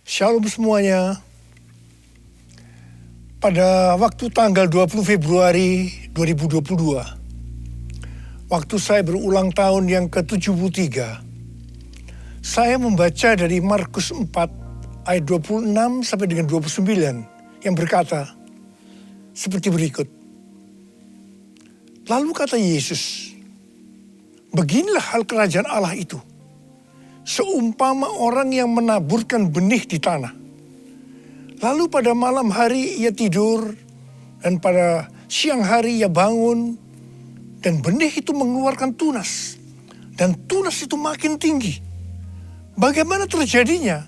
Shalom semuanya. Pada waktu tanggal 20 Februari 2022, waktu saya berulang tahun yang ke-73, saya membaca dari Markus 4 ayat 26 sampai dengan 29 yang berkata seperti berikut. Lalu kata Yesus, beginilah hal kerajaan Allah itu. Seumpama orang yang menaburkan benih di tanah. Lalu pada malam hari ia tidur, dan pada siang hari ia bangun, dan benih itu mengeluarkan tunas. Dan tunas itu makin tinggi. Bagaimana terjadinya?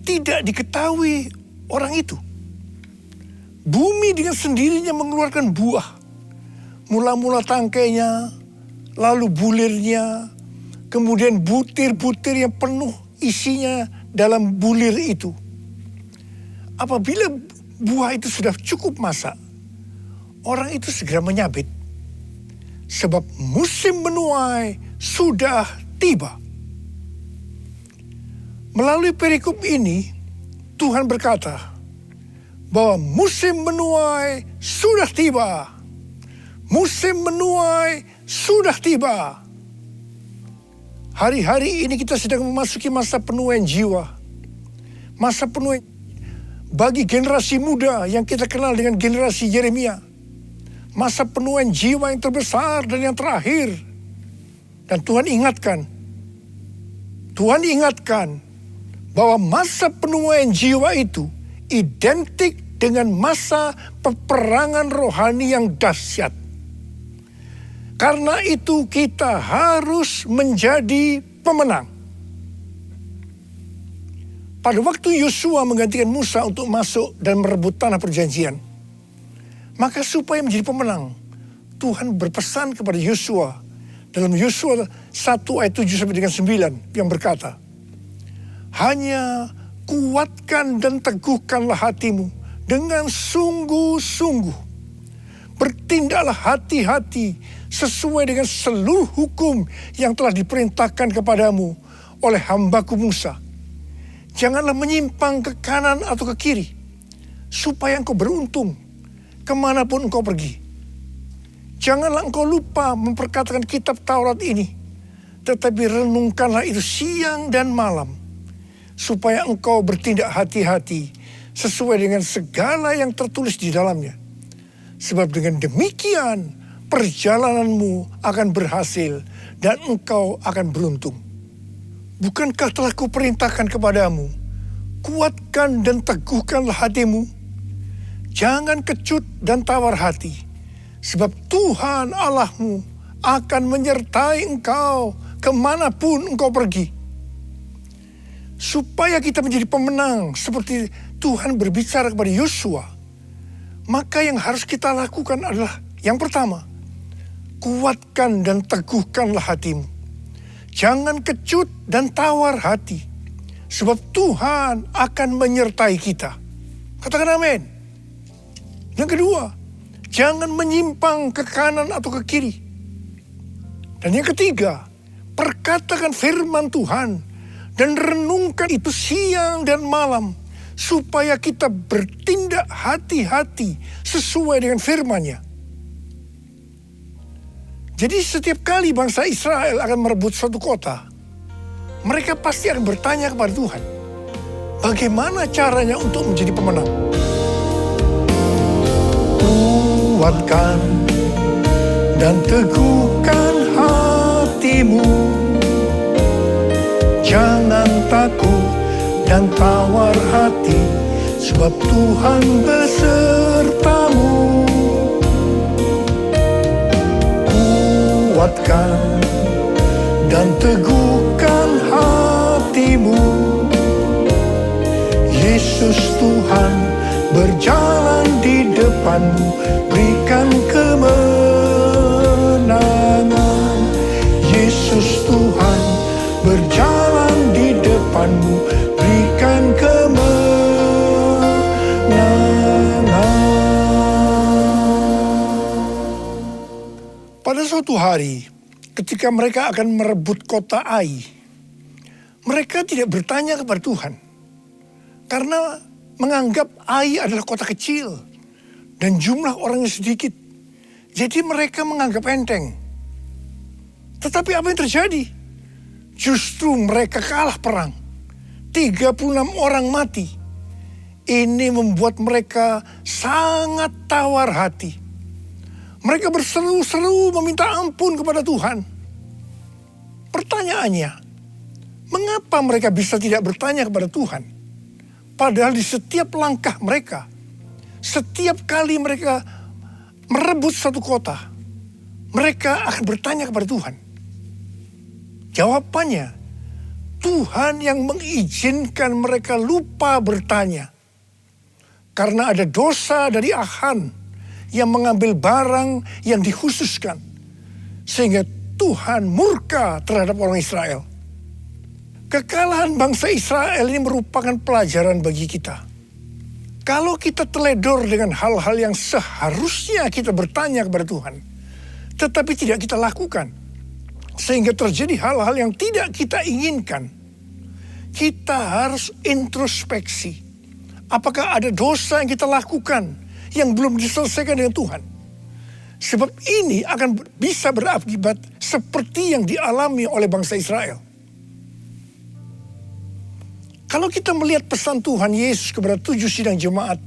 Tidak diketahui orang itu. Bumi dengan sendirinya mengeluarkan buah. Mula-mula tangkainya, lalu bulirnya, kemudian butir-butir yang penuh isinya dalam bulir itu. Apabila buah itu sudah cukup masak, orang itu segera menyabit. Sebab musim menuai sudah tiba. Melalui perikop ini, Tuhan berkata bahwa musim menuai sudah tiba. Musim menuai sudah tiba. Hari-hari ini kita sedang memasuki masa penuaian jiwa. Masa penuaian bagi generasi muda yang kita kenal dengan generasi Yeremia. Masa penuaian jiwa yang terbesar dan yang terakhir. Dan Tuhan ingatkan bahwa masa penuaian jiwa itu identik dengan masa peperangan rohani yang dahsyat. Karena itu kita harus menjadi pemenang. Pada waktu Yosua menggantikan Musa untuk masuk dan merebut tanah perjanjian, maka supaya menjadi pemenang, Tuhan berpesan kepada Yosua dalam Yosua 1 ayat 7 sampai dengan 9 yang berkata, hanya kuatkan dan teguhkanlah hatimu dengan sungguh-sungguh. Bertindaklah hati-hati sesuai dengan seluruh hukum yang telah diperintahkan kepadamu oleh hambaku Musa. Janganlah menyimpang ke kanan atau ke kiri, supaya engkau beruntung kemanapun engkau pergi. Janganlah engkau lupa memperkatakan kitab Taurat ini, tetapi renungkanlah itu siang dan malam, supaya engkau bertindak hati-hati sesuai dengan segala yang tertulis di dalamnya. Sebab dengan demikian perjalananmu akan berhasil dan engkau akan beruntung. Bukankah telah kuperintahkan kepadamu, kuatkan dan teguhkanlah hatimu. Jangan kecut dan tawar hati, sebab Tuhan Allahmu akan menyertai engkau kemanapun engkau pergi. Supaya kita menjadi pemenang seperti Tuhan berbicara kepada Yosua, maka yang harus kita lakukan adalah yang pertama, kuatkan dan teguhkanlah hatimu. Jangan kecut dan tawar hati, sebab Tuhan akan menyertai kita. Katakan amin. Yang kedua, jangan menyimpang ke kanan atau ke kiri. Dan yang ketiga, perkatakan firman Tuhan dan renungkan itu siang dan malam, supaya kita bertindak hati-hati sesuai dengan firman-Nya. Jadi setiap kali bangsa Israel akan merebut suatu kota, mereka pasti akan bertanya kepada Tuhan, bagaimana caranya untuk menjadi pemenang? Kuatkan dan teguhkan hatimu, jangan takut dan tawar hati, sebab Tuhan besertamu. Kuatkan dan teguhkan hatimu. Yesus Tuhan berjalan di depanmu, berikan kemenangan. Yesus Tuhan berjalan di depanmu, berikan kemenangan. Pada suatu hari, ketika mereka akan merebut kota Ai, mereka tidak bertanya kepada Tuhan, Karena menganggap Ai adalah kota kecil dan jumlah orangnya sedikit. Jadi mereka menganggap enteng. Tetapi apa yang terjadi? Justru mereka kalah perang. 36 orang mati. Ini membuat mereka sangat tawar hati. Mereka berseru-seru meminta ampun kepada Tuhan. Pertanyaannya, mengapa mereka bisa tidak bertanya kepada Tuhan? Padahal di setiap langkah mereka, setiap kali mereka merebut satu kota, mereka akan bertanya kepada Tuhan. Jawabannya, Tuhan yang mengizinkan mereka lupa bertanya. Karena ada dosa dari Achan yang mengambil barang yang dikhususkan. Sehingga Tuhan murka terhadap orang Israel. Kekalahan bangsa Israel ini merupakan pelajaran bagi kita. Kalau kita teledor dengan hal-hal yang seharusnya kita bertanya kepada Tuhan, tetapi tidak kita lakukan, sehingga terjadi hal-hal yang tidak kita inginkan, kita harus introspeksi. Apakah ada dosa yang kita lakukan yang belum diselesaikan dengan Tuhan? Sebab ini akan bisa berakibat seperti yang dialami oleh bangsa Israel. Kalau kita melihat pesan Tuhan Yesus kepada 7 sidang jemaat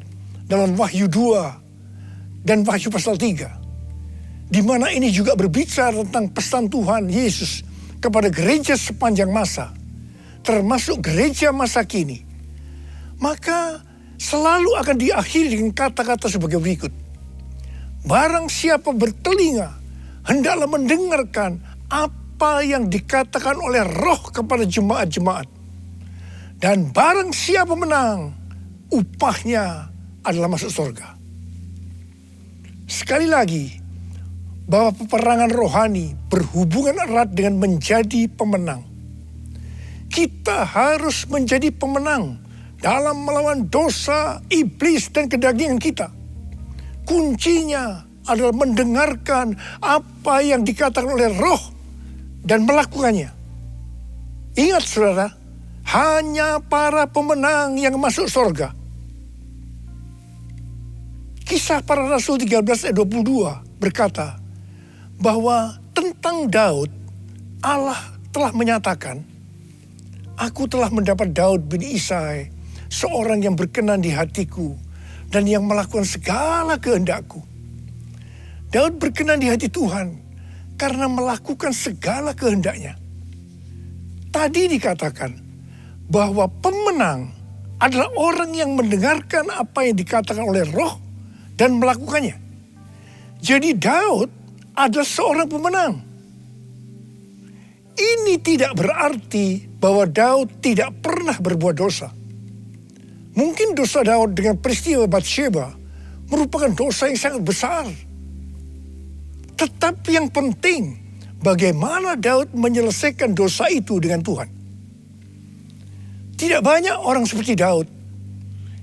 dalam Wahyu 2 dan Wahyu pasal 3, di mana ini juga berbicara tentang pesan Tuhan Yesus kepada gereja sepanjang masa, termasuk gereja masa kini, maka selalu akan diakhiri dengan kata-kata sebagai berikut. Barang siapa bertelinga, hendaklah mendengarkan apa yang dikatakan oleh Roh kepada jemaat-jemaat. Dan barang siapa menang, upahnya adalah masuk surga. Sekali lagi, bahwa peperangan rohani berhubungan erat dengan menjadi pemenang. Kita harus menjadi pemenang dalam melawan dosa, iblis, dan kedagingan kita. Kuncinya adalah mendengarkan apa yang dikatakan oleh Roh dan melakukannya. Ingat saudara, hanya para pemenang yang masuk surga. Kisah Para Rasul 13 ayat 22 berkata bahwa tentang Daud, Allah telah menyatakan, aku telah mendapat Daud bin Isai, seorang yang berkenan di hatiku dan yang melakukan segala kehendakku. Daud berkenan di hati Tuhan karena melakukan segala kehendaknya. Tadi dikatakan bahwa pemenang adalah orang yang mendengarkan apa yang dikatakan oleh Roh dan melakukannya. Jadi Daud adalah seorang pemenang. Ini tidak berarti bahwa Daud tidak pernah berbuat dosa. Mungkin dosa Daud dengan peristiwa Batsheba merupakan dosa yang sangat besar. Tetapi yang penting, bagaimana Daud menyelesaikan dosa itu dengan Tuhan. Tidak banyak orang seperti Daud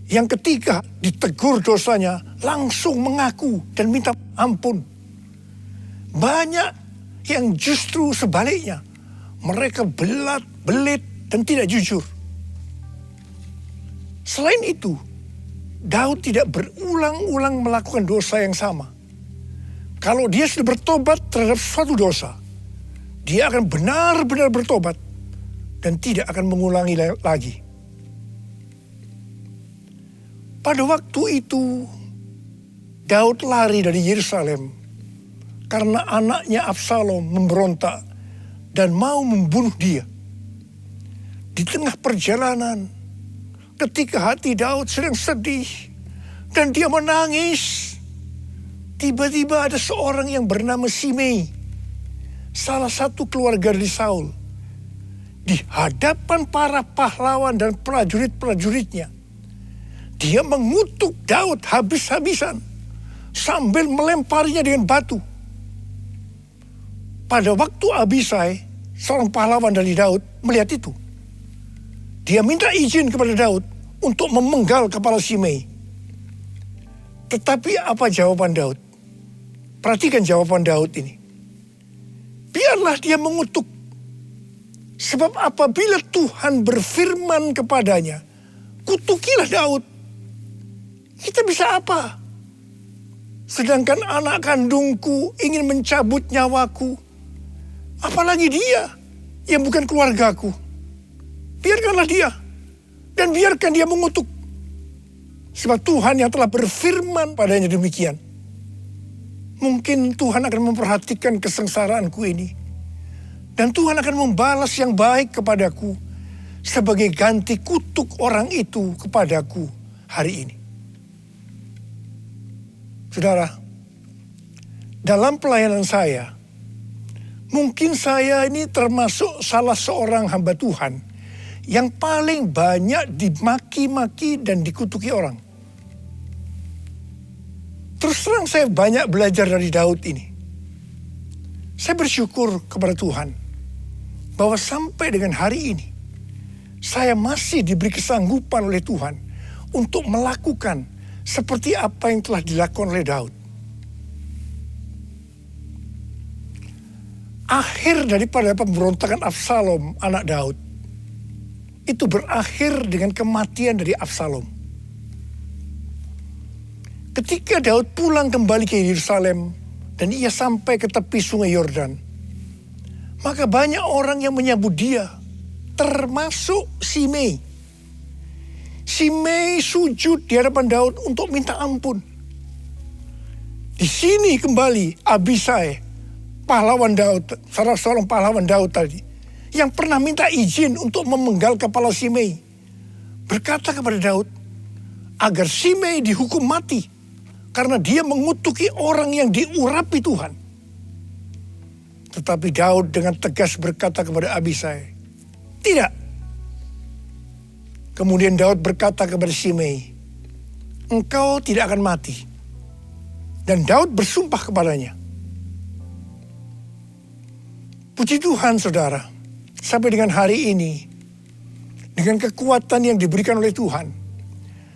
yang ketika ditegur dosanya langsung mengaku dan minta ampun. Banyak yang justru sebaliknya, mereka belit dan tidak jujur. Selain itu, Daud tidak berulang-ulang melakukan dosa yang sama. Kalau dia sudah bertobat terhadap suatu dosa, dia akan benar-benar bertobat dan tidak akan mengulangi lagi. Pada waktu itu, Daud lari dari Yerusalem karena anaknya Absalom memberontak dan mau membunuh dia. Di tengah perjalanan, ketika hati Daud sedang sedih dan dia menangis, tiba-tiba ada seorang yang bernama Simei, salah satu keluarga dari Saul, di hadapan para pahlawan dan prajurit-prajuritnya. Dia mengutuk Daud habis-habisan sambil melemparinya dengan batu. Pada waktu Abisai, seorang pahlawan dari Daud, melihat itu, dia minta izin kepada Daud untuk memenggal kepala Simei. Tetapi apa jawaban Daud? Perhatikan jawaban Daud ini. Biarlah dia mengutuk. Sebab apabila Tuhan berfirman kepadanya, kutukilah Daud. Kita bisa apa? Sedangkan anak kandungku ingin mencabut nyawaku. Apalagi dia yang bukan keluargaku. Biarkanlah dia. Dan biarkan dia mengutuk. Sebab Tuhan yang telah berfirman padanya demikian. Mungkin Tuhan akan memperhatikan kesengsaraanku ini. Dan Tuhan akan membalas yang baik kepadaku. Sebagai ganti kutuk orang itu kepadaku hari ini. Saudara, dalam pelayanan saya, mungkin saya ini termasuk salah seorang hamba Tuhan yang paling banyak dimaki-maki dan dikutuki orang. Terus terang saya banyak belajar dari Daud ini. Saya bersyukur kepada Tuhan bahwa sampai dengan hari ini, saya masih diberi kesanggupan oleh Tuhan untuk melakukan seperti apa yang telah dilakukan oleh Daud. Akhir daripada pemberontakan Absalom, anak Daud, itu berakhir dengan kematian dari Absalom. Ketika Daud pulang kembali ke Yerusalem dan ia sampai ke tepi sungai Yordan, maka banyak orang yang menyambut dia, termasuk Shimei. Shimei sujud di hadapan Daud untuk minta ampun. Di sini kembali Abisai, pahlawan Daud, salah seorang pahlawan Daud tadi, yang pernah minta izin untuk memenggal kepala Shimei, berkata kepada Daud agar Shimei dihukum mati karena dia mengutuki orang yang diurapi Tuhan. Tetapi Daud dengan tegas berkata kepada Abisai, tidak. Kemudian Daud berkata kepada Shimei, engkau tidak akan mati. Dan Daud bersumpah kepadanya. Puji Tuhan saudara, sampai dengan hari ini, dengan kekuatan yang diberikan oleh Tuhan,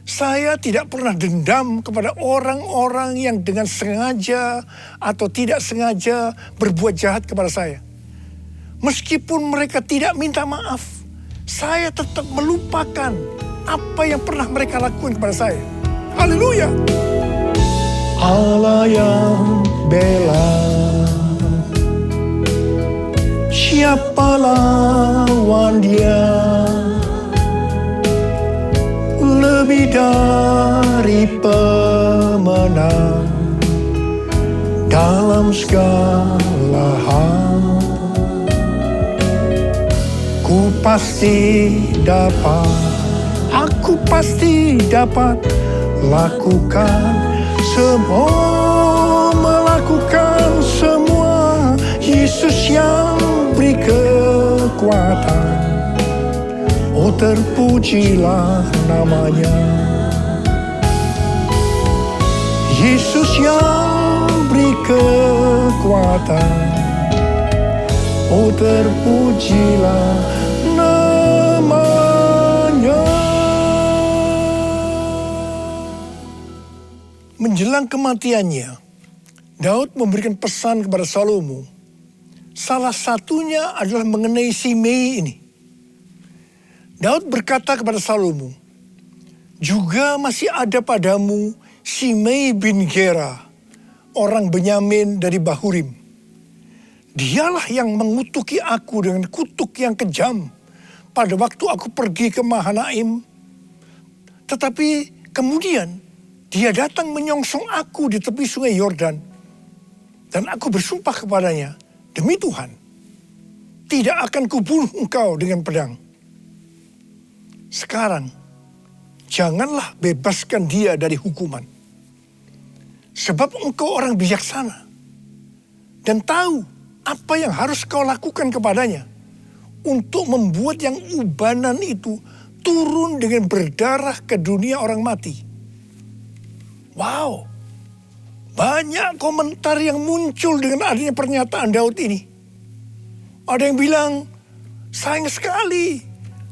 saya tidak pernah dendam kepada orang-orang yang dengan sengaja atau tidak sengaja berbuat jahat kepada saya. Meskipun mereka tidak minta maaf, saya tetap melupakan apa yang pernah mereka lakukan kepada saya. Haleluya. Allah yang bela, siapa lawan dia? Lebih dari pemenang dalam segala hal. Aku pasti dapat lakukan semua, melakukan semua. Yesus yang beri kekuatan, oh terpujilah namanya. Yesus yang beri kekuatan, oh terpujilah namanya. Menjelang kematiannya, Daud memberikan pesan kepada Salomo. Salah satunya adalah mengenai Shimei ini. Daud berkata kepada Salomo, juga masih ada padamu Shimei bin Gera, orang Benyamin dari Bahurim. Dialah yang mengutuki aku dengan kutuk yang kejam pada waktu aku pergi ke Mahanaim. Tetapi kemudian dia datang menyongsong aku di tepi sungai Yordan. Dan aku bersumpah kepadanya, demi Tuhan, tidak akan kubunuh engkau dengan pedang. Sekarang, janganlah bebaskan dia dari hukuman. Sebab engkau orang bijaksana dan tahu apa yang harus kau lakukan kepadanya untuk membuat yang ubanan itu turun dengan berdarah ke dunia orang mati. Wow, banyak komentar yang muncul dengan adanya pernyataan Daud ini. Ada yang bilang, sayang sekali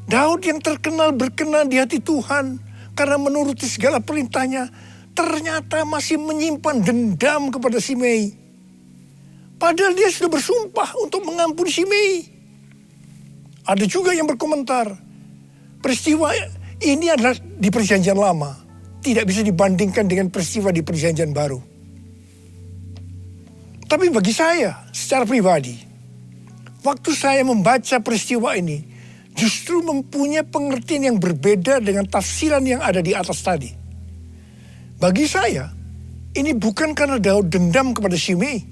Daud yang terkenal berkenan di hati Tuhan karena menuruti segala perintahnya, ternyata masih menyimpan dendam kepada Shimei. Padahal dia sudah bersumpah untuk mengampuni Shimei. Ada juga yang berkomentar, peristiwa Ini adalah di perjanjian lama. Tidak bisa dibandingkan dengan peristiwa di perjanjian baru. Tapi bagi saya, secara pribadi, waktu saya membaca peristiwa ini, justru mempunyai pengertian yang berbeda dengan tafsiran yang ada di atas tadi. Bagi saya, ini bukan karena Daud dendam kepada Shimei,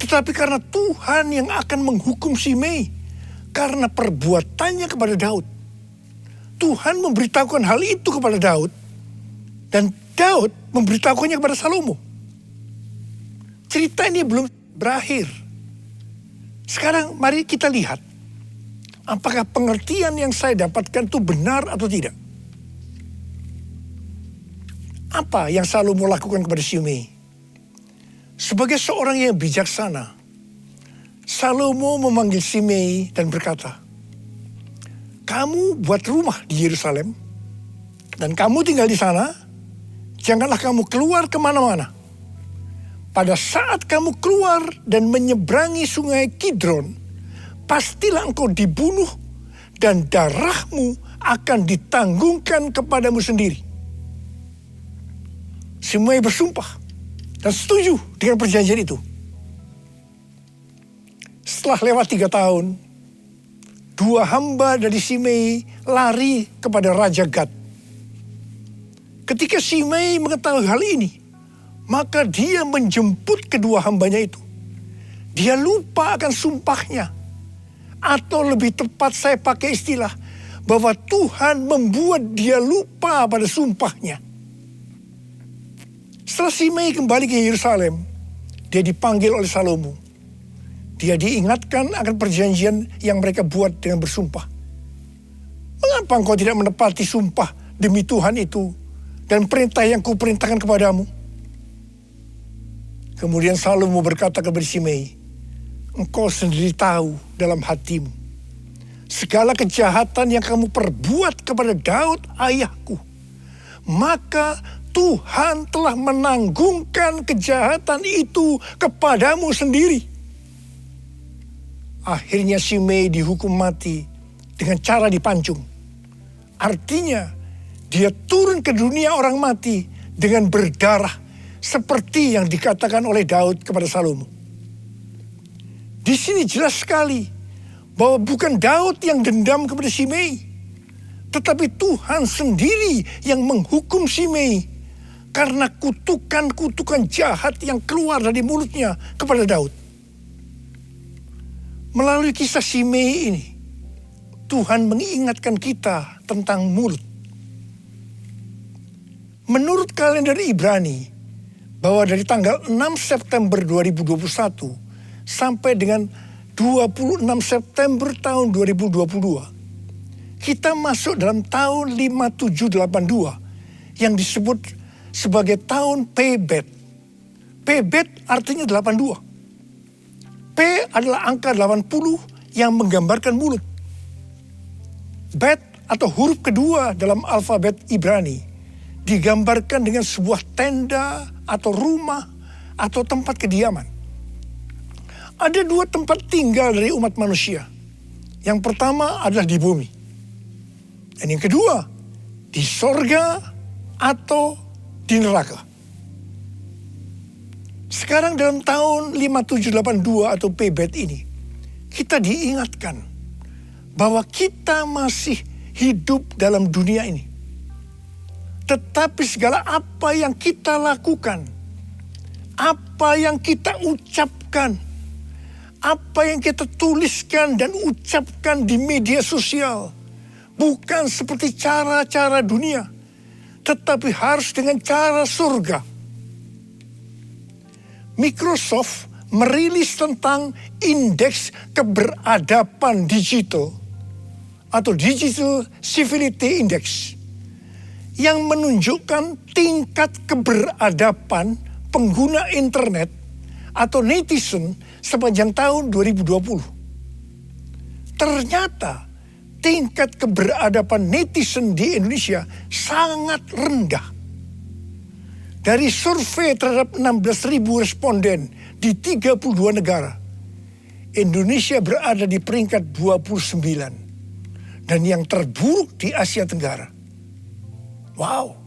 tetapi karena Tuhan yang akan menghukum Shimei karena perbuatannya kepada Daud. Tuhan memberitahukan hal itu kepada Daud, dan Daud memberitahukannya kepada Salomo. Cerita ini belum berakhir. Sekarang mari kita lihat, apakah pengertian yang saya dapatkan itu benar atau tidak. Apa yang Salomo lakukan kepada Shimei? Sebagai seorang yang bijaksana, Salomo memanggil Shimei dan berkata, kamu buat rumah di Yerusalem, dan kamu tinggal di sana, janganlah kamu keluar kemana-mana. Pada saat kamu keluar dan menyeberangi sungai Kidron, pastilah engkau dibunuh dan darahmu akan ditanggungkan kepadamu sendiri. Shimei bersumpah dan setuju dengan perjanjian itu. Setelah lewat 3 tahun, 2 hamba dari Shimei lari kepada Raja Gad. Ketika Shimei mengetahui hal ini, maka dia menjemput kedua hambanya itu. Dia lupa akan sumpahnya. Atau lebih tepat saya pakai istilah, bahwa Tuhan membuat dia lupa pada sumpahnya. Setelah Shimei kembali ke Yerusalem, dia dipanggil oleh Salomo. Dia diingatkan akan perjanjian yang mereka buat dengan bersumpah. Mengapa engkau tidak menepati sumpah demi Tuhan itu dan perintah yang kuperintahkan kepadamu? Kemudian Salomo berkata kepada Shimei, engkau sendiri tahu dalam hatimu segala kejahatan yang kamu perbuat kepada Daud ayahku. Maka Tuhan telah menanggungkan kejahatan itu kepadamu sendiri. Akhirnya Shimei dihukum mati dengan cara dipancung. Artinya dia turun ke dunia orang mati dengan berdarah seperti yang dikatakan oleh Daud kepada Salomo. Di sini jelas sekali bahwa bukan Daud yang dendam kepada Shimei, tetapi Tuhan sendiri yang menghukum Shimei karena kutukan-kutukan jahat yang keluar dari mulutnya kepada Daud. Melalui kisah Shimei ini, Tuhan mengingatkan kita tentang mulut. Menurut kalender Ibrani, bahwa dari tanggal 6 September 2021 sampai dengan 26 September tahun 2022, kita masuk dalam tahun 5782 yang disebut sebagai tahun Pebet. Pebet artinya 82. P adalah angka 80 yang menggambarkan mulut. Bet atau huruf kedua dalam alfabet Ibrani digambarkan dengan sebuah tenda atau rumah atau tempat kediaman. Ada 2 tempat tinggal dari umat manusia. Yang pertama adalah di bumi. Dan yang kedua, di sorga atau di neraka. Sekarang dalam tahun 5782 atau Pebet ini, kita diingatkan bahwa kita masih hidup dalam dunia ini. Tetapi segala apa yang kita lakukan, apa yang kita ucapkan, apa yang kita tuliskan dan ucapkan di media sosial, bukan seperti cara-cara dunia, tetapi harus dengan cara surga. Microsoft merilis tentang indeks keberadaban digital atau Digital Civility Index yang menunjukkan tingkat keberadaban pengguna internet atau netizen sepanjang tahun 2020. Ternyata tingkat keberadaban netizen di Indonesia sangat rendah. Dari survei terhadap 16.000 responden di 32 negara, Indonesia berada di peringkat 29 dan yang terburuk di Asia Tenggara. Wow,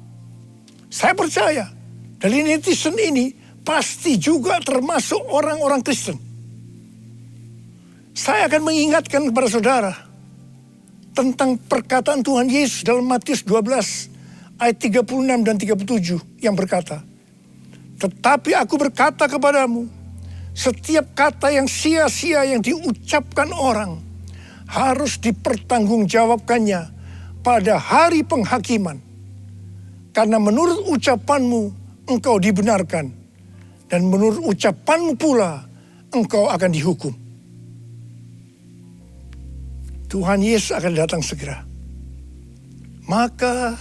saya percaya dari netizen ini pasti juga termasuk orang-orang Kristen. Saya akan mengingatkan kepada saudara tentang perkataan Tuhan Yesus dalam Matius 12 ayat 36 dan 37 yang berkata, "Tetapi aku berkata kepadamu, setiap kata yang sia-sia yang diucapkan orang harus dipertanggungjawabkannya pada hari penghakiman. Karena menurut ucapanmu engkau dibenarkan, dan menurut ucapanmu pula engkau akan dihukum." Tuhan Yesus akan datang segera. Maka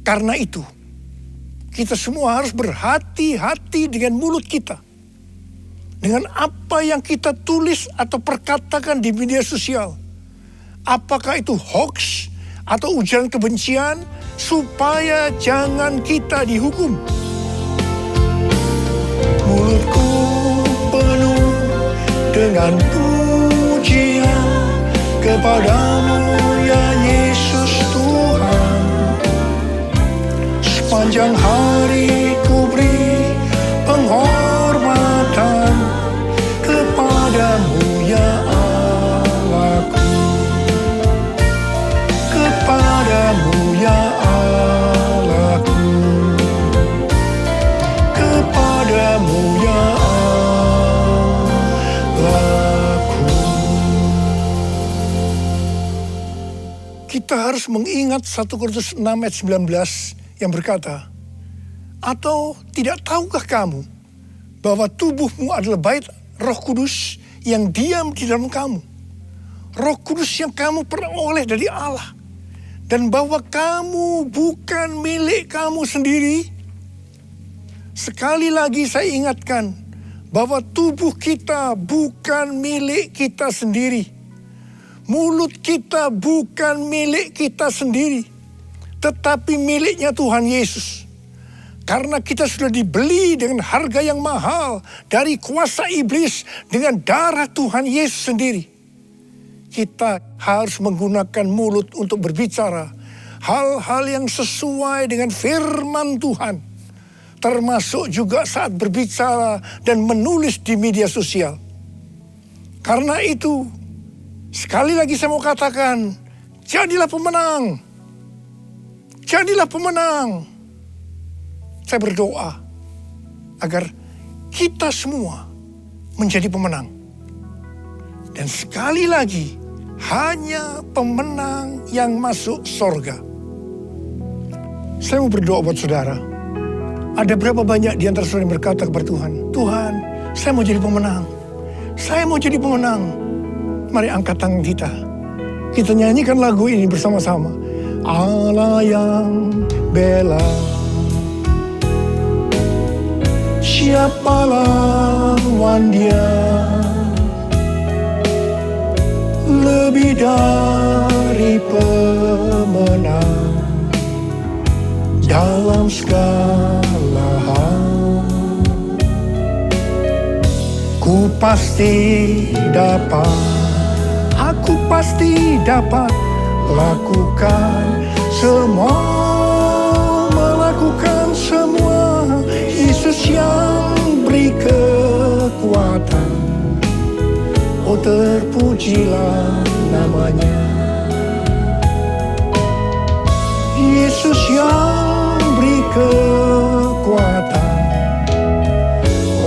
karena itu, kita semua harus berhati-hati dengan mulut kita. Dengan apa yang kita tulis atau perkatakan di media sosial. Apakah itu hoax atau ujaran kebencian, supaya jangan kita dihukum. Mulutku penuh dengan pujian kepadamu ya Yesus Tuhan. Sepanjang hari ku beri penghormatan kepadamu ya Allahku. Kepadamu ya Allahku. Kepadamu ya Allahku. Kita harus mengingat 1 Korintus 6 ayat 19 yang berkata, "Atau tidak tahukah kamu bahwa tubuhmu adalah bait Roh Kudus yang diam di dalam kamu? Roh Kudus yang kamu peroleh dari Allah. Dan bahwa kamu bukan milik kamu sendiri." Sekali lagi saya ingatkan bahwa tubuh kita bukan milik kita sendiri. Mulut kita bukan milik kita sendiri, tetapi miliknya Tuhan Yesus. Karena kita sudah dibeli dengan harga yang mahal dari kuasa iblis dengan darah Tuhan Yesus sendiri. Kita harus menggunakan mulut untuk berbicara hal-hal yang sesuai dengan firman Tuhan. Termasuk juga saat berbicara dan menulis di media sosial. Karena itu, sekali lagi saya mau katakan, jadilah pemenang. Jadilah pemenang. Saya berdoa agar kita semua menjadi pemenang. Dan sekali lagi, hanya pemenang yang masuk sorga. Saya mau berdoa buat saudara. Ada berapa banyak di antara saudara yang berkata kepada Tuhan, "Tuhan, saya mau jadi pemenang. Saya mau jadi pemenang." Mari angkat tangan kita. Kita nyanyikan lagu ini bersama-sama. Allah yang bela, siapa lawan Dia? Lebih dari pemenang dalam segala hal. Ku pasti dapat, aku pasti dapat lakukan semua, melakukan semua. Yesus yang beri kekuatan, oh terpujilah namanya. Yesus yang beri kekuatan,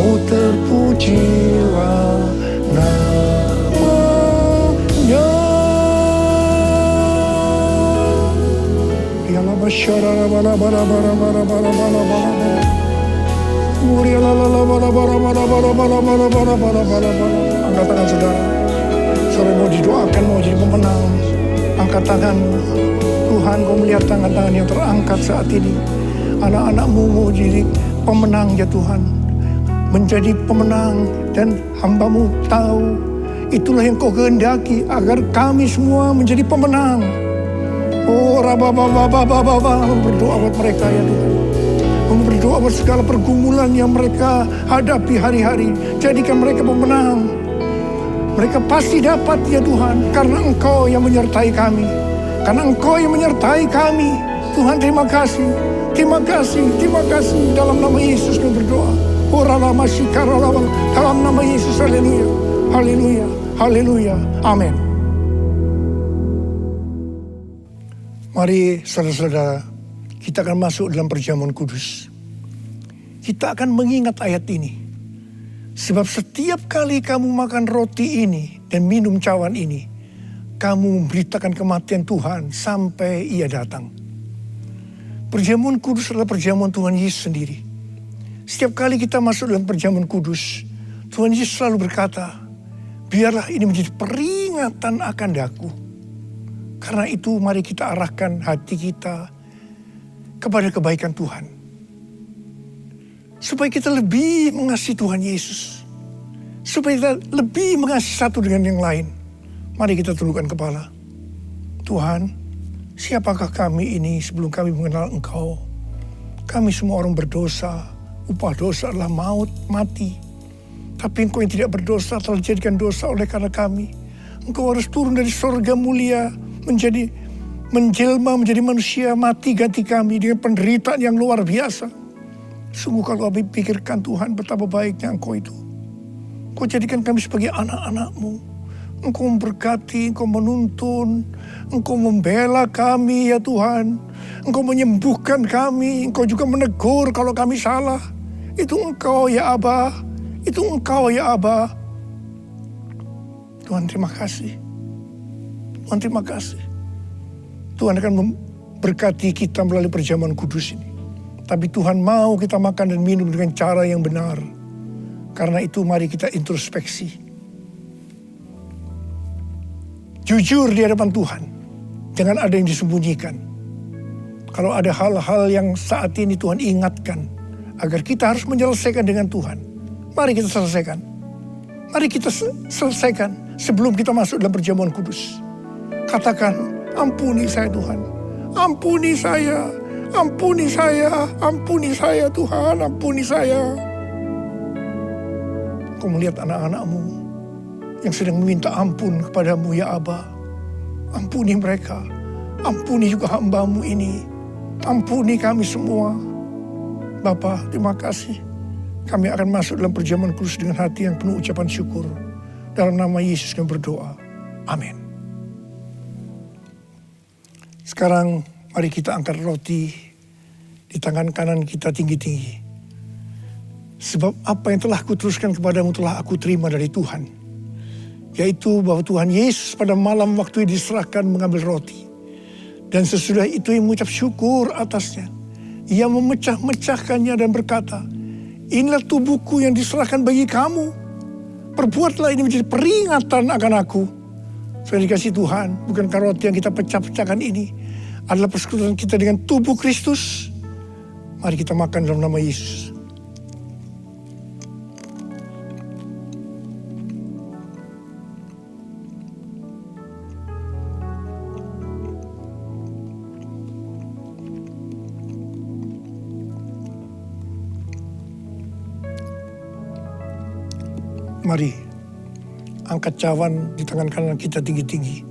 oh terpujilah namanya. Yalah basyara bala bala bala bala bala bala bala. Muria la la la bala bala bala bala bala bala bala bala bala bala. Angkat tangan saudara. Saudara mau didoakan, mau jadi pemenang. Angkat tanganmu. Tuhan, kau melihat tangan-tangan yang terangkat saat ini. Anak-anakmu mau jadi pemenang ya Tuhan. Menjadi pemenang, dan hamba-Mu tahu itulah yang kau kehendaki agar kami semua menjadi pemenang. Oh rabababababababa, berdoa buat mereka ya Tuhan. Berdoa buat segala pergumulan yang mereka hadapi hari-hari. Jadikan mereka pemenang. Mereka pasti dapat ya Tuhan, karena Engkau yang menyertai kami. Karena Engkau yang menyertai kami, Tuhan terima kasih. Terima kasih, terima kasih. Dalam nama Yesus kami berdoa. Dalam nama Yesus, haleluya, haleluya, haleluya, amin. Mari saudara-saudara, kita akan masuk dalam perjamuan kudus. Kita akan mengingat ayat ini. Sebab setiap kali kamu makan roti ini dan minum cawan ini, kamu memberitakan kematian Tuhan sampai Ia datang. Perjamuan kudus adalah perjamuan Tuhan Yesus sendiri. Setiap kali kita masuk dalam perjamuan kudus, Tuhan Yesus selalu berkata, biarlah ini menjadi peringatan akan daku. Karena itu mari kita arahkan hati kita kepada kebaikan Tuhan. Supaya kita lebih mengasihi Tuhan Yesus. Supaya kita lebih mengasihi satu dengan yang lain. Mari kita tundukkan kepala. Tuhan, siapakah kami ini sebelum kami mengenal Engkau? Kami semua orang berdosa. Upah dosa adalah maut, mati. Tapi Engkau yang tidak berdosa telah dijadikan dosa oleh karena kami. Engkau harus turun dari surga mulia, menjelma menjadi manusia, mati ganti kami dengan penderitaan yang luar biasa. Sungguh kalau kami pikirkan Tuhan betapa baiknya Engkau itu. Engkau jadikan kami sebagai anak-anak-Mu. Engkau memberkati, Engkau menuntun, Engkau membela kami ya Tuhan. Engkau menyembuhkan kami, Engkau juga menegur kalau kami salah. Itu Engkau ya Aba, itu Engkau ya Aba. Tuhan terima kasih. Tuhan terima kasih. Tuhan akan memberkati kita melalui perjamuan kudus ini. Tapi Tuhan mau kita makan dan minum dengan cara yang benar. Karena itu mari kita introspeksi. Jujur di hadapan Tuhan. Jangan ada yang disembunyikan. Kalau ada hal-hal yang saat ini Tuhan ingatkan. Agar kita harus menyelesaikan dengan Tuhan. Mari kita selesaikan. Mari kita selesaikan sebelum kita masuk dalam perjamuan kudus. Katakan, ampuni saya Tuhan. Ampuni saya. Ampuni saya. Ampuni saya Tuhan. Ampuni saya. Kau melihat anak-anak-Mu yang sedang meminta ampun kepadamu ya Aba. Ampuni mereka. Ampuni juga hamba-Mu ini. Ampuni kami semua. Bapa, terima kasih. Kami akan masuk dalam perjamuan kudus dengan hati yang penuh ucapan syukur. Dalam nama Yesus kami berdoa. Amin. Sekarang mari kita angkat roti di tangan kanan kita tinggi-tinggi. Sebab apa yang telah kuteruskan kepadamu telah aku terima dari Tuhan. Yaitu bahwa Tuhan Yesus pada malam waktu diserahkan mengambil roti. Dan sesudah itu ia mengucap syukur atasnya. Ia memecah-mecahkannya dan berkata, inilah tubuhku yang diserahkan bagi kamu. Perbuatlah ini menjadi peringatan akan aku. Saya dikasih Tuhan, bukankah roti yang kita pecah-pecahkan ini adalah persekutuan kita dengan tubuh Kristus? Mari kita makan dalam nama Yesus. Mari, angkat cawan di tangan kanan kita tinggi-tinggi.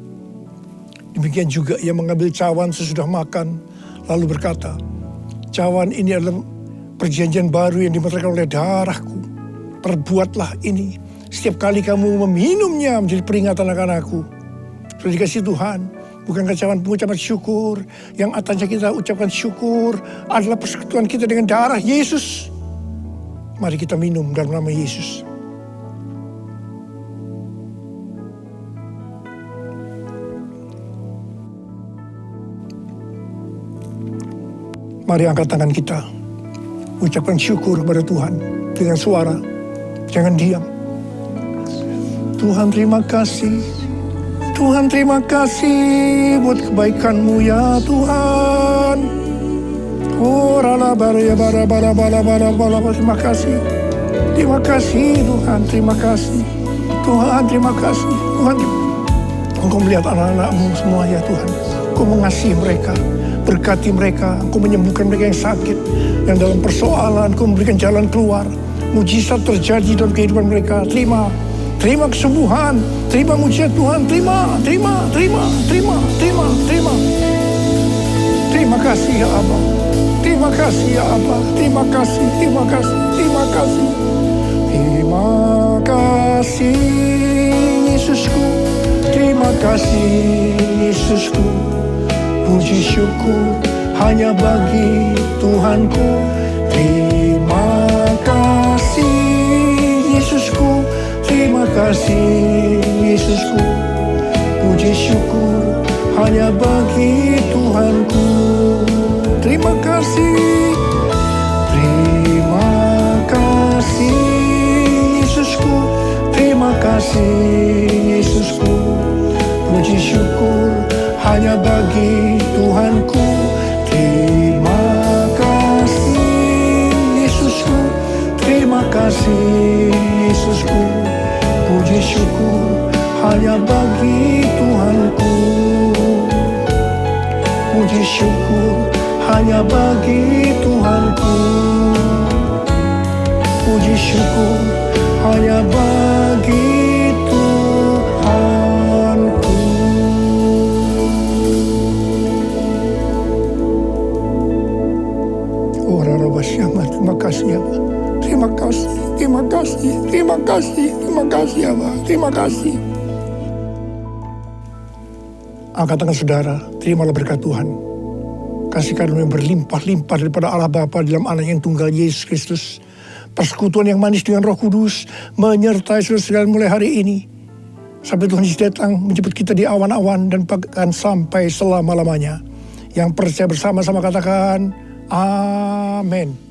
Demikian juga ia mengambil cawan sesudah makan, lalu berkata, cawan ini adalah perjanjian baru yang dimeteraikan oleh darahku. Perbuatlah ini, setiap kali kamu meminumnya menjadi peringatan akan aku. Sudah dikasih Tuhan, bukankah cawan pengucapan syukur, yang atasnya kita ucapkan syukur, adalah persekutuan kita dengan darah Yesus. Mari kita minum dalam nama Yesus. Mari angkat tangan kita. Ucapkan syukur kepada Tuhan dengan suara. Jangan diam. Tuhan terima kasih. Tuhan terima kasih buat kebaikan-Mu ya Tuhan. Oh rala bara bara bara bara bara bara. Terima kasih. Terima kasih Tuhan. Terima kasih. Tuhan terima kasih. Tuhan, Engkau melihat anak-anak-Mu semua ya Tuhan. Engkau mengasihi mereka. Berkati mereka, Engkau menyembuhkan mereka yang sakit, yang dalam persoalan, Engkau memberikan jalan keluar. Mujizat terjadi dalam kehidupan mereka. Terima kesembuhan, terima mujizat Tuhan, terima. Terima kasih ya Abah. Terima kasih ya Abah. Terima kasih, terima kasih, terima kasih. Terima kasih Yesusku. Terima kasih Yesusku. Puji syukur hanya bagi Tuhanku. Terima kasih Yesusku. Terima kasih Yesusku. Puji syukur hanya bagi Tuhanku. Terima kasih. Terima kasih Yesusku. Terima kasih Yesusku. Puji syukur hanya bagi Tuhanku. Terima kasih Yesusku. Terima kasih Yesusku. Puji syukur hanya bagi Tuhanku. Puji syukur hanya bagi Tuhanku. Puji syukur hanya bagi Tuhanku. Oh Rarabasyama, terima kasih ya Allah. Terima kasih, terima kasih, terima kasih, terima kasih ya Allah. Terima kasih. Angkat tangan saudara, terimalah berkat Tuhan. Kasih karunia berlimpah-limpah daripada Allah Bapa dalam Anak yang tunggal Yesus Kristus. Persekutuan yang manis dengan Roh Kudus menyertai saudara sekalian mulai hari ini. Sampai Tuhan Yesus datang menjemput kita di awan-awan dan bahkan sampai selama-lamanya. Yang percaya bersama-sama katakan, Amin.